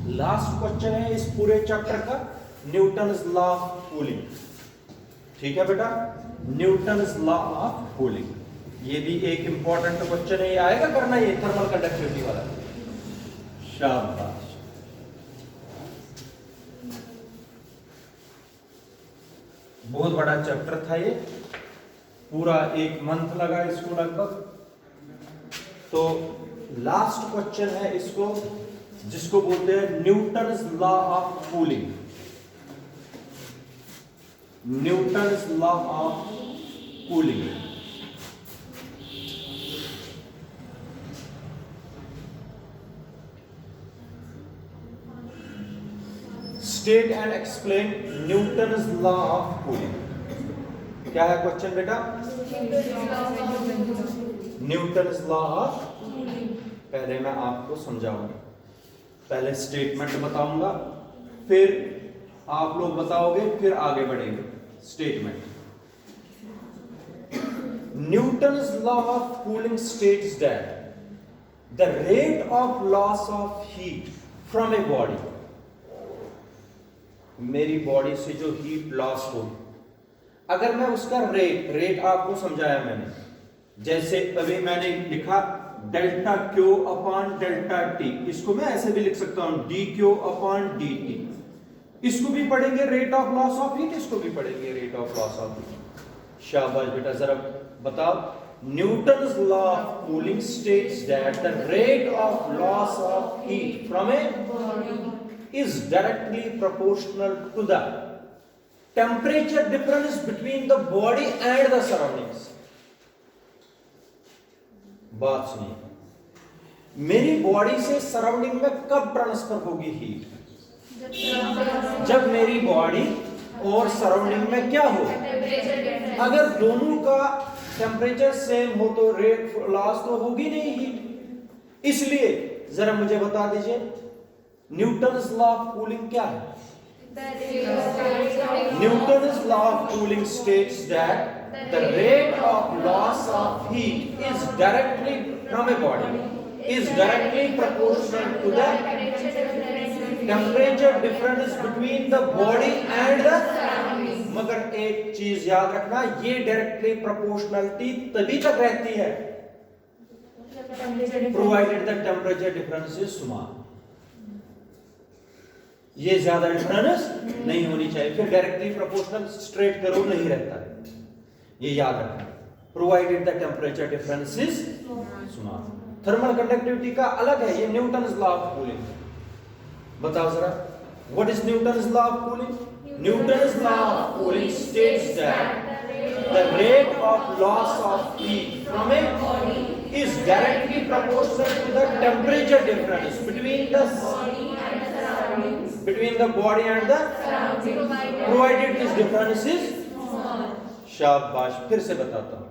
Last question है इस पूरे चैप्टर का, न्यूटन्स लॉ ऑफ कूलिंग। ठीक है बेटा, न्यूटन्स लॉ ऑफ कूलिंग, ये भी एक इंपॉर्टेंट क्वेश्चन है, ये आएगा करना, ये थर्मल कंडक्टिविटी वाला। शाबाश। बहुत बड़ा चैप्टर था ये, पूरा एक मंथ लगा इसको लगभग। तो लास्ट क्वेश्चन है इसको, जिसको बोलते हैं Newton's law of cooling. Newton's law of cooling. State and explain Newton's law of cooling. क्या है क्वेश्चन बेटा? न्यूटन्स लॉ ऑफ, पहले मैं आपको समझाऊंगा, पहले स्टेटमेंट बताऊंगा, फिर आप लोग बताओगे, फिर आगे बढ़ेंगे। Statement, Newton's law of cooling states that the rate of loss of heat from a body, मेरी बॉडी से जो हीट लॉस हो, अगर मैं उसका रेट आपको समझाया मैंने, जैसे अभी मैंने लिखा delta Q upon delta T, इसको मैं ऐसे भी लिख सकता हूं D Q upon D T. इसको भी पढ़ेंगे rate of loss of heat, इसको भी पढ़ेंगे rate of loss of heat. शाबाश बेटा, जरा बताओ। Newton's law of cooling states that the rate of loss of heat from a body is directly proportional to the temperature difference between the body and the surroundings. बात सुनिए, मेरी body से surrounding में कब ट्रांसफर होगी heat? जब मेरी body और सराउंडिंग में क्या हो, अगर दोनों का टेम्परेचर सेम हो तो रेट लॉस तो होगी नहीं हीट। इसलिए जरा मुझे बता दीजिए न्यूटन्स लॉ ऑफ कूलिंग क्या है? Newton's law of cooling states that the rate of loss of heat is directly from a body is directly proportional to the temperature difference between the body and the surroundings। मगर एक चीज याद रखना, ये directly proportionality तभी तक रहती है provided the temperature difference is small. ये ज्यादा डिफरेंस नहीं होनी चाहिए, फिर डायरेक्टली प्रोपोर्शनल स्ट्रेट करो नहीं रहता है, ये याद रखना। Provided the temperature difference is small. Thermal conductivity का अलग है, ये न्यूटन्स लॉ ऑफ कूलिंग। बताओ जरा, what is Newton's law of cooling? Newton's law of cooling states that the rate of loss of heat from a body is directly proportional to the temperature difference between the body and the surroundings, provided this difference is small। शाबाश, फिर से बताता हूं।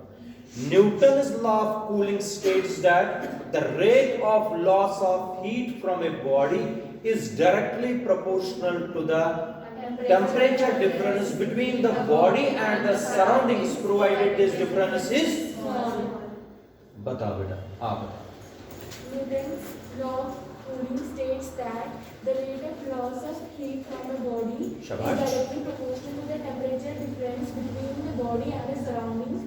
Newton's law of cooling states that the rate of loss of heat from a body is directly proportional to the temperature difference between the body and the surroundings, provided this difference is small। बताओ बेटा, आप बताओ। Newton's law of cooling states that the rate of loss of heat from a body is directly proportional to the temperature difference between the body and the surroundings,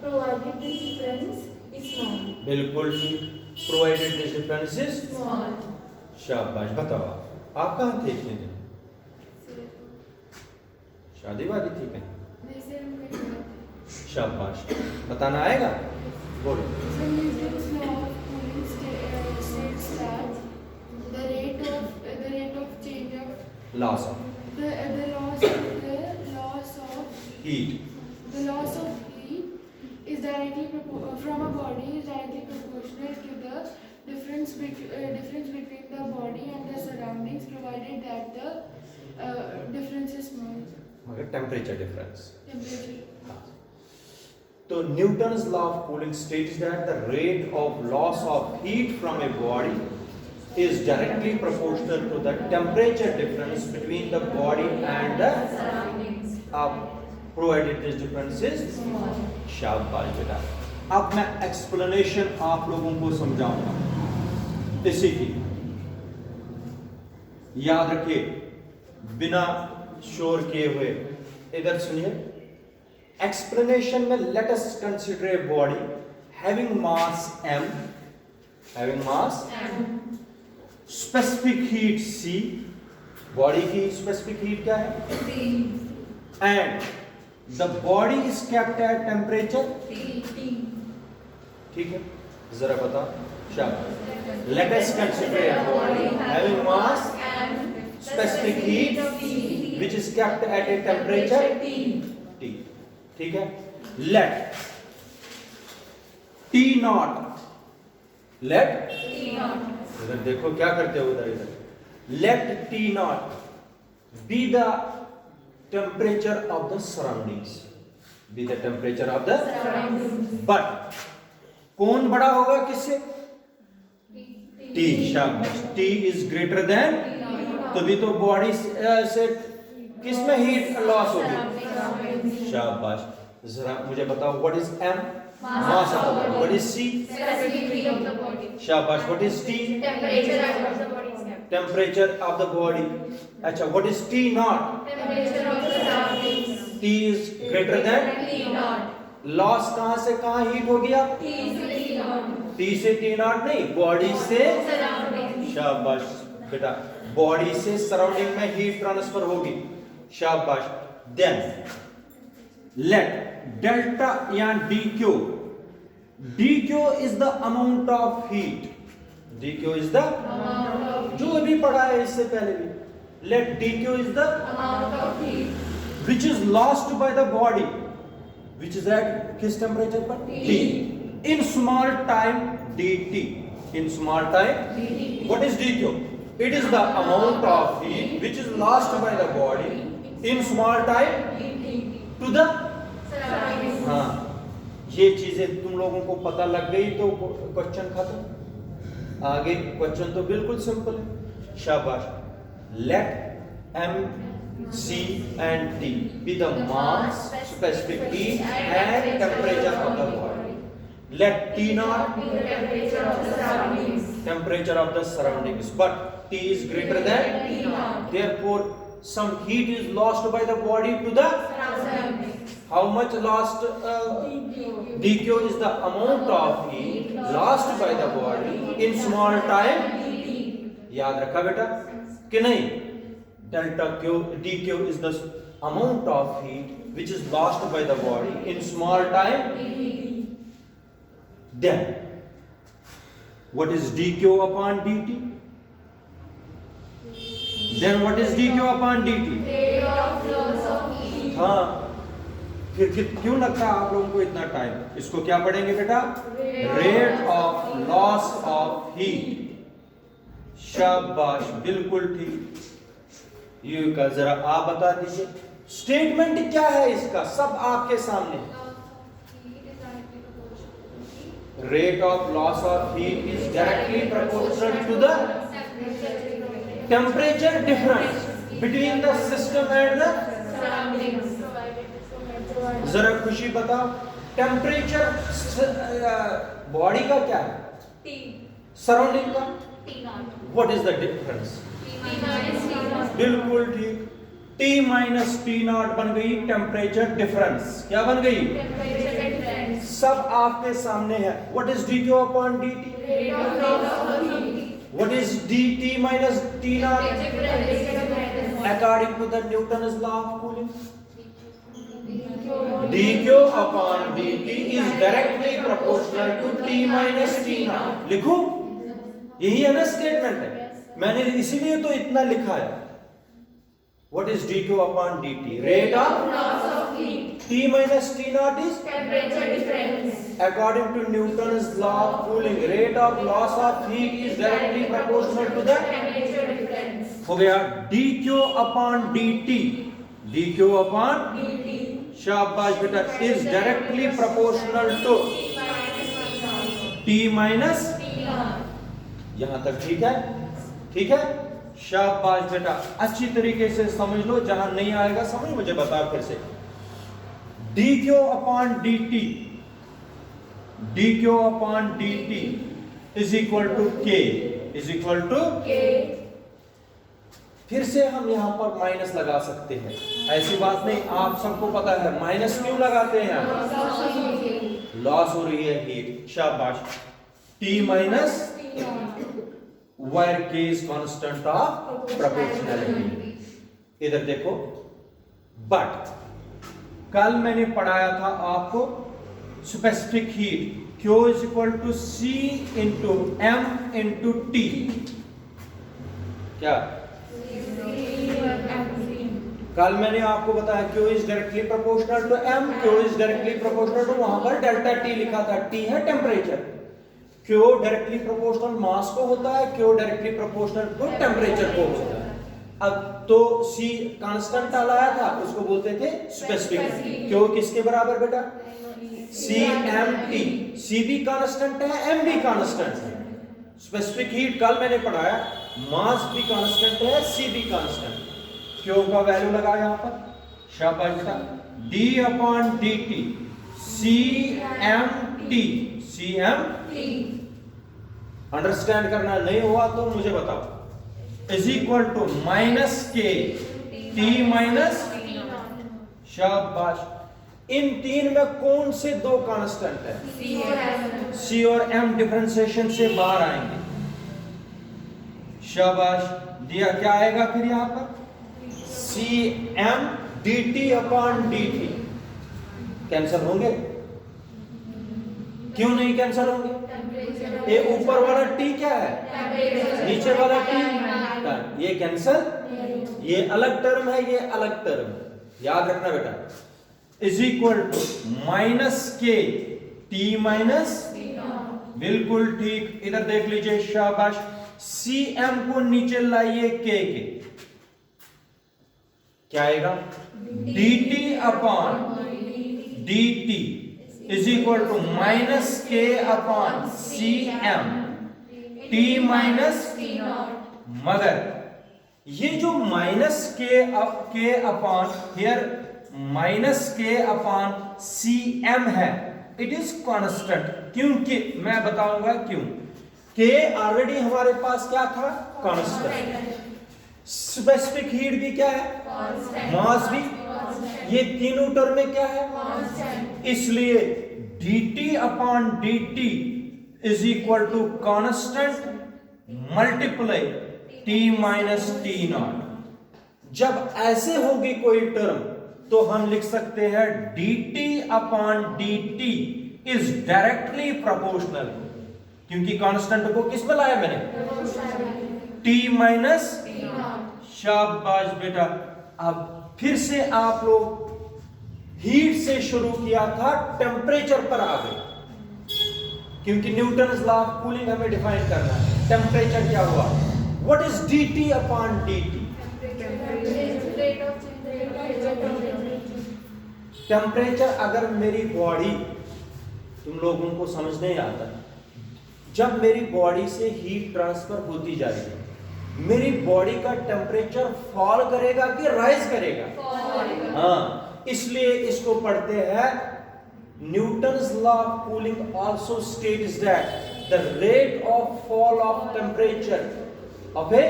provided this difference is small। बिल्कुल ठीक, provided this difference is small। शाबाश। बताओ आप कहाँ थे इतने दिन? शादी वादी थी कहीं? शाबाश, बताना आएगा, बोलो। Newton's law of cooling states that the rate of change of loss of the loss of heat is directly from a body is directly proportional to the difference between the body and the surroundings, provided that the difference is small। मगर temperature difference. Temperature। तो Newton's law of cooling states that the rate of loss of heat from a body is directly proportional to the temperature difference between the body and the surroundings, provided this difference is small। शाबाश बेटा। अब मैं explanation आप लोगों को समझाऊंगा इसी की। याद रखिए बिना शोर किए हुए, इधर सुनिए। एक्सप्लेनेशन में let us consider a body having mass m, specific heat c, body की स्पेसिफिक हीट क्या है? And the body is kept at temperature T। ठीक है, जरा बताओ। Let us consider a body having mass specific heat which is kept at a temperature T। ठीक है, let T0, let इधर देखो क्या करते हो उधर, let T0 be the temperature of the surroundings, but कौन बड़ा होगा किससे? T। शाबाश, T is greater than, तभी तो बॉडी से किसमें हीट लॉस होगी? शाबाश, जरा मुझे बताओ what is m? Mass of the body. What is c? शाबाश। What is t? Temperature of the body. अच्छा, what is T0? T is greater than loss कहां से कहां हीट होगी? आप T से T0 नहीं, बॉडी से। शाबाश बेटा, बॉडी से सराउंडिंग में हीट ट्रांसफर होगी। शाबाश। देन लेट डेल्टा या dq is the amount of heat. dq is the, जो अभी पढ़ा है इससे पहले भी, let dq is the amount of heat which is lost by the body which is at किस टेम्परेचर पर? T। In small time dt, in small time what is dq? It is the amount of heat which is lost by the body in small time to the surroundings। हाँ, ये चीजें तुम लोगों को पता लग गई तो क्वेश्चन खत्म। आगे क्वेश्चन तो बिल्कुल सिंपल है। शाबाश। Let m, c and t be the mass, specific heat and temperature of the body. Let T0 be the temperature of the surroundings, but T is greater than T0. Therefore, some heat is lost by the body to the surroundings. How much lost? dq is the amount of heat lost by the body in small time। याद रखा बेटा कि नहीं? Delta Q, dq is the amount of heat which is lost by the body in small time। Then what is dq upon dt? Then what is dq upon dt? Rate of loss of heat। हाँ, फिर क्यों लगता है आप लोगों को इतना time? इसको क्या पढ़ेंगे बेटा? Rate of loss of heat. शाबाश, बिल्कुल ठीक। ये का जरा आप बता दीजिए स्टेटमेंट क्या है इसका, सब आपके सामने। Rate of loss of heat is directly proportional to the temperature difference between the system and the surroundings। जरा खुशी बताओ, टेम्परेचर बॉडी का क्या है? T। सराउंडिंग का T0। What is the difference? बिल्कुल ठीक, T माइनस T0 बन गई टेम्परेचर डिफरेंस। क्या बन गई? Temperature difference. सब आपके सामने है। What is dq upon dt? Rate of loss of heat. What is dt minus T0? According to the Newton's law of cooling, dq upon dt is directly proportional to T minus T0। लिखूं? यही है ना statement है, मैंने इसीलिए तो इतना लिखा है। What is dq upon dt? Rate of loss of heat। T minus T0 is temperature difference। According to Newton's law of cooling, rate of loss of heat is directly proportional to the temperature difference। हो गया dq upon dt, dq upon dt शाबाश बेटा is directly proportional to T minus T0। यहां तक ठीक है? ठीक है, शाबाश बेटा, अच्छी तरीके से समझ लो। जहां नहीं आएगा समझ मुझे बताओ फिर से। dq upon dt, dq upon dt is equal to k, is equal to k। फिर से हम यहाँ पर माइनस लगा सकते हैं, ऐसी बात नहीं, आप सबको पता है माइनस क्यों लगाते हैं, लॉस हो रही है हीट, शाबाश। T minus where K is constant of proportionality। इधर देखो, बट कल मैंने पढ़ाया था आपको specific heat Q is equal to C into M into T, क्या कल मैंने आपको बताया Q is directly proportional to M, Q is directly proportional to, वहां पर डेल्टा T लिखा था, T है temperature, Q directly proportional mass को होता है, Q directly proportional to temperature को होता है। अब तो C कांस्टेंट डाला था, उसको बोलते थे स्पेसिफिक। Q किसके बराबर बेटा, CMT, C भी कांस्टेंट है, M भी कांस्टेंट है। स्पेसिफिक हीट कल मैंने पढ़ाया, मास भी कांस्टेंट है, C भी कांस्टेंट। Q का वैल्यू लगा यहां पर, शाबाश बेटा, D/dt CMT, अंडरस्टैंड करना नहीं हुआ तो मुझे बताओ, इज इक्वल टू माइनस के T माइनस, शाबाश। इन तीन में कौन से दो कांस्टेंट है, C और M डिफरेंशिएशन से बाहर आएंगे, शाबाश। दिया क्या आएगा फिर यहां पर, CM dt/dt, कैंसिल होंगे, क्यों नहीं कैंसिल होंगे, ये ऊपर वाला T क्या है, नीचे वाला T, ये कैंसिल, ये अलग टर्म है, ये अलग टर्म है, याद रखना बेटा। इज इक्वल टू माइनस के T माइनस, बिल्कुल ठीक, इधर देख लीजिए, शाबाश। CM को नीचे लाइए K के, क्या आएगा, dt/dt is equal to minus K/CM T minus, मगर ये जो minus K/, here minus K/CM है, इट इज कांस्टेंट, क्योंकि मैं बताऊंगा क्यों। K ऑलरेडी हमारे पास क्या था, कांस्टेंट, स्पेसिफिक हीट भी क्या है, मास भी, ये तीनों टर्म में क्या है, इसलिए dt/dt is equal to constant multiply T minus T0। जब ऐसे होगी कोई टर्म तो हम लिख सकते हैं dt/dt इज डायरेक्टली प्रोपोर्शनल, क्योंकि कांस्टेंट को किस में लाया मैंने, T माइनस, शाबाश बेटा। अब फिर से आप लोग हीट से शुरू किया था, टेम्परेचर पर आ गए, क्योंकि न्यूटन्स लॉ ऑफ कूलिंग हमें डिफाइन करना है। टेम्परेचर क्या हुआ, व्हाट इज dt/dt, टेम्परेचर। अगर मेरी बॉडी, तुम लोगों को समझ नहीं आता, जब मेरी बॉडी से हीट ट्रांसफर होती जाएगी, मेरी बॉडी का टेम्परेचर फॉल करेगा कि राइज करेगा, हाँ, इसलिए इसको पढ़ते हैं, Newton's law of cooling also states that the rate of fall of temperature of A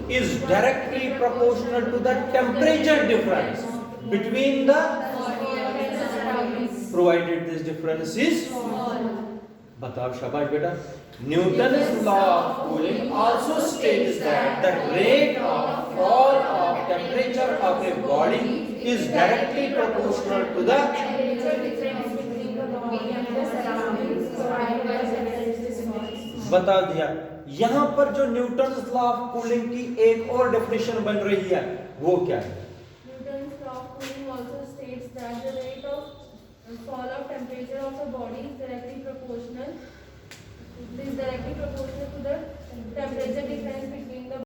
is directly proportional to the temperature difference between the, provided this difference is, बताओ शाबाश बेटा। Newton's law of cooling also states that the rate of fall of temperature of a body is directly proportional to the temperature difference between the body and the surroundings provided by the temperature। बता दिया। यहां पर जो Newton's law of cooling की एक और definition बन रही है, वो क्या है, Newton's law of cooling also states that the rate of fall of temperature of a body